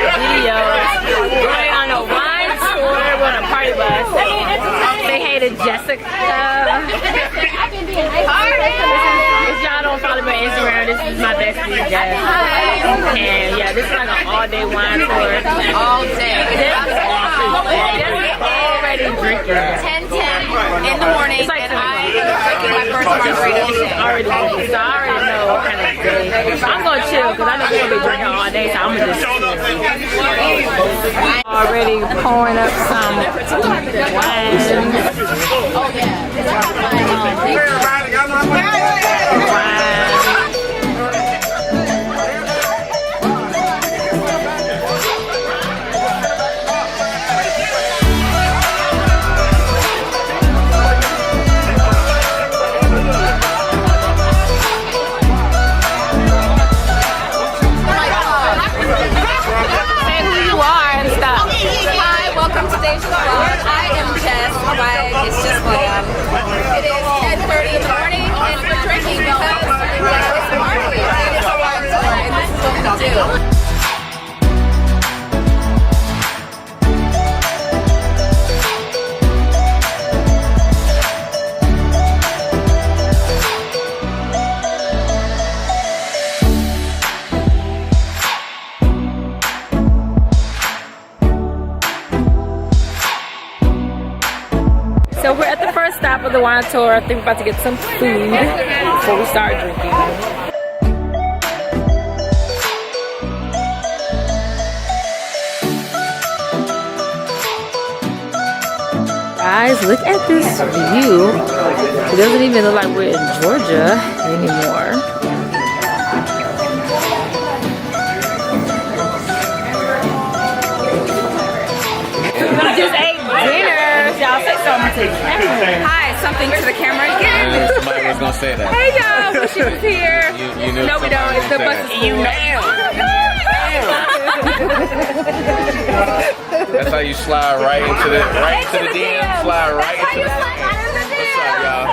videos. Going on a wine tour, we're on a party bus. Say hey to Jessica. If y'all don't follow me on Instagram, this is my bestie, Jess. And yeah, this is like an all-day wine tour. All day. Already drinking. 10:10 in the morning, like and I am drinking my first margarita today. Already drinking, so I already know what kind of day. I'm gonna chill because I know we're gonna be drinking all day, so I'm gonna just chill. Already pouring up some wine. Oh yeah. Wine. Welcome to Deja. I am Jess. Why? It's just fun. It is 10:30 in the morning, and we're drinking because it's a party. It is a wine tour, and this is what we do. So we're at the first stop of the wine tour. I think we're about to get some food before we start drinking. Guys, look at this view. It doesn't even look like we're in Georgia anymore. We just ate dinner. Y'all say something to the camera. Hi, something to the camera again. Somebody was gonna say that. Hey y'all, wish you was here. You knew no, we don't. It's the bus is full. That's how you slide right into the DM. Slide right into the DM. What's up, y'all?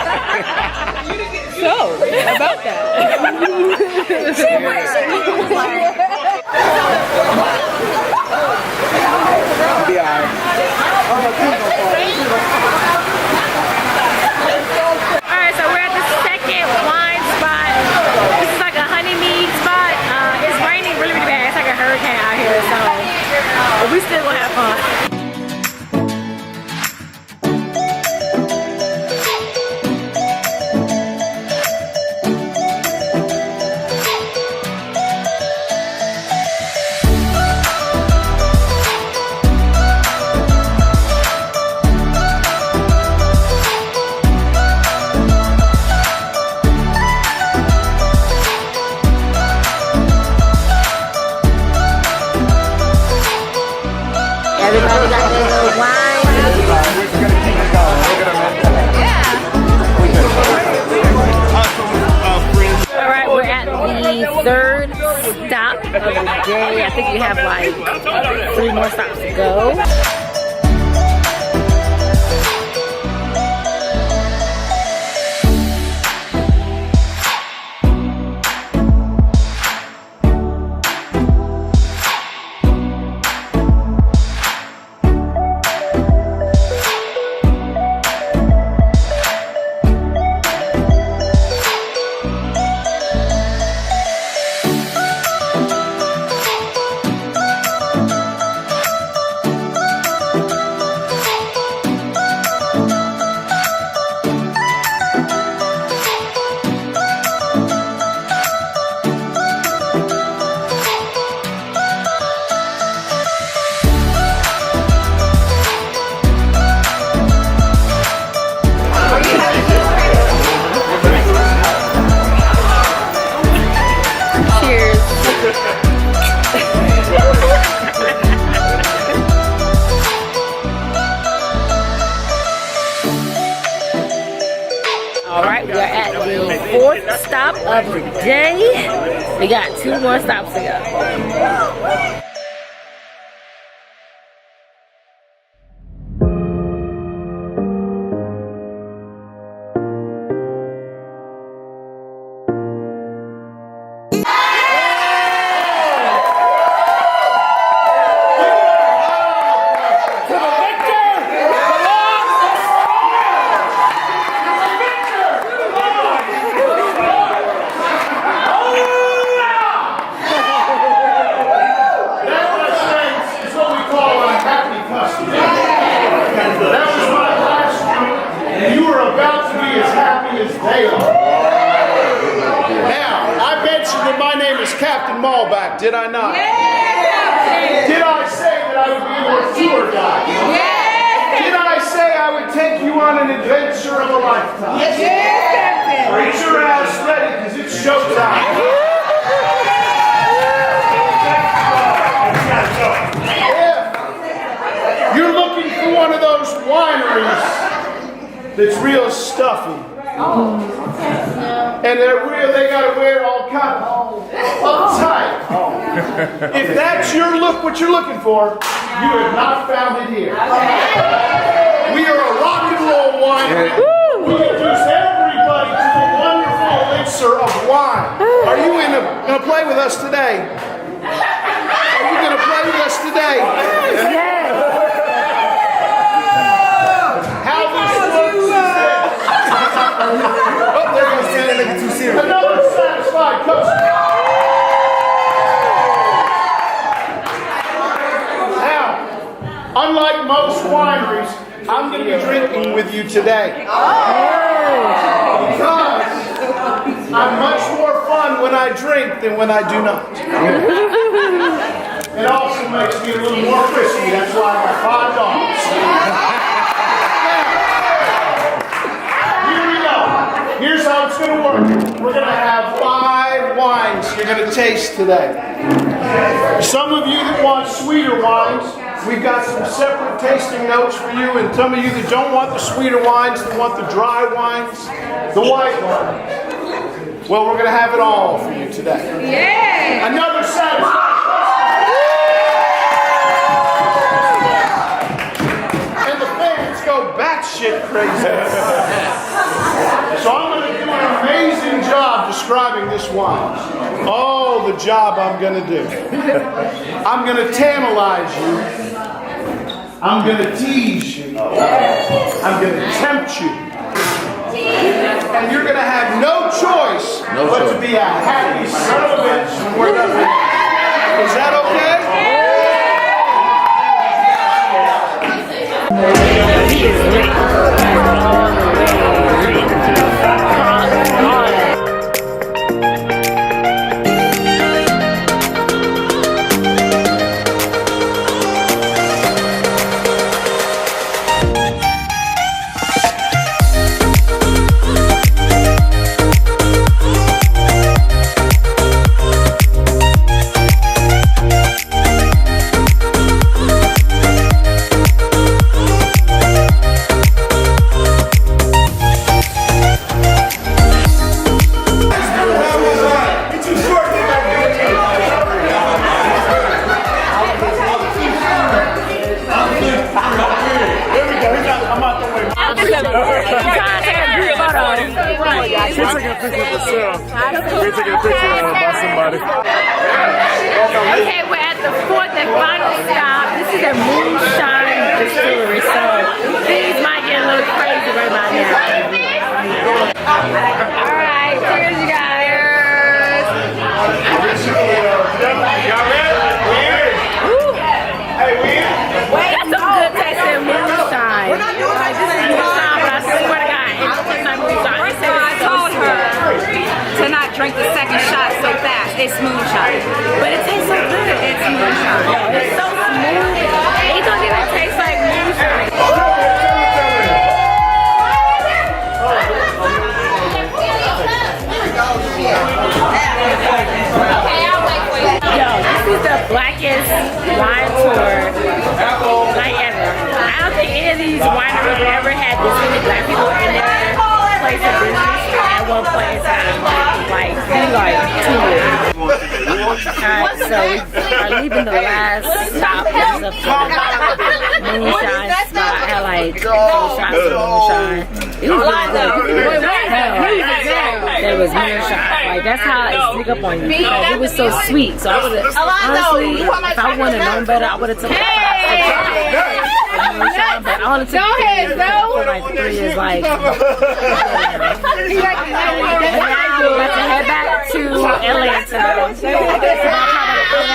So, about that. Be alright. Alright, so we're at the second wine spot. This is like a honeymead spot. It's raining really, really bad. It's like a hurricane out here, so but we still gonna have fun. Everybody got their little wine. Yeah. Alright, we're at the third stop of the day. I think we have like 3 more stops to go. Alright, we are at the 4th stop of the day. We got 2 more stops to go. Halo. Now, I mentioned that my name is Captain Malback, did I not? Yeah. Did I say that I would be your tour guide? Yeah. Did I say I would take you on an adventure of a lifetime? Yes. Yeah. Get your ass ready, because it's showtime. You're looking for one of those wineries that's real stuffy. And they're real, they gotta wear all kind of uptight. If that's what you're looking for, you have not found it here. We are a rock and roll winery. We introduce everybody to the wonderful elixir of wine. Are you gonna play with us today? Are you gonna play with us today? How this works is this. Oh, there goes Santa looking too serious. Another satisfied customer. Now, unlike most wineries, I'm going to be drinking with you today. Because I'm much more fun when I drink than when I do not. It also makes me a little more crispy. That's why I got $5. Here's how it's going to work. We're going to have 5 wines you're going to taste today. Some of you that want sweeter wines, we've got some separate tasting notes for you, and some of you that don't want the sweeter wines, that want the dry wines, the white wines. Well, we're going to have it all for you today. Yeah. Another satisfaction. And the fans go batshit crazy. So I'm going to do an amazing job describing this wine. Oh, the job I'm going to do. I'm going to tantalize you. I'm going to tease you. I'm going to tempt you. And you're going to have no choice but to be a happy son of a bitch when we're done with it. Is that okay? Okay, we're at the 4th and final stop. This is a moonshine distillery, so things might get a little crazy right about now. Alright, cheers you guys. Y'all ready? Hey, that's some good tasting moonshine. Like, this is moonshine, but I swear to God, it don't taste like moonshine. I told her to not drink the second shot so fast. It's moonshine. But it tastes so good. It's moonshine. It's so smooth. It don't even taste like moonshine. Yo, this is the blackest wine tour like ever. I don't think any of these wineries have ever had this many black people in their place of business at one point in time. Like, been like 2 years. Alright, so we are leaving the last stop. This is a moonshine spot. I had like 4 shots of moonshine. It was really good. There was moonshine. Like, that's how it sneak up on you. Because it was so sweet. So I would have, honestly, if I would have known better, I would have took it. But I only took it for like 3 years. Like, I got to head back to Atlanta. So I'll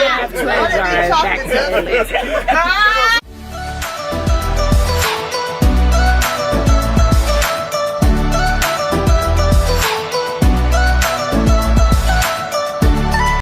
have to drive back to Atlanta.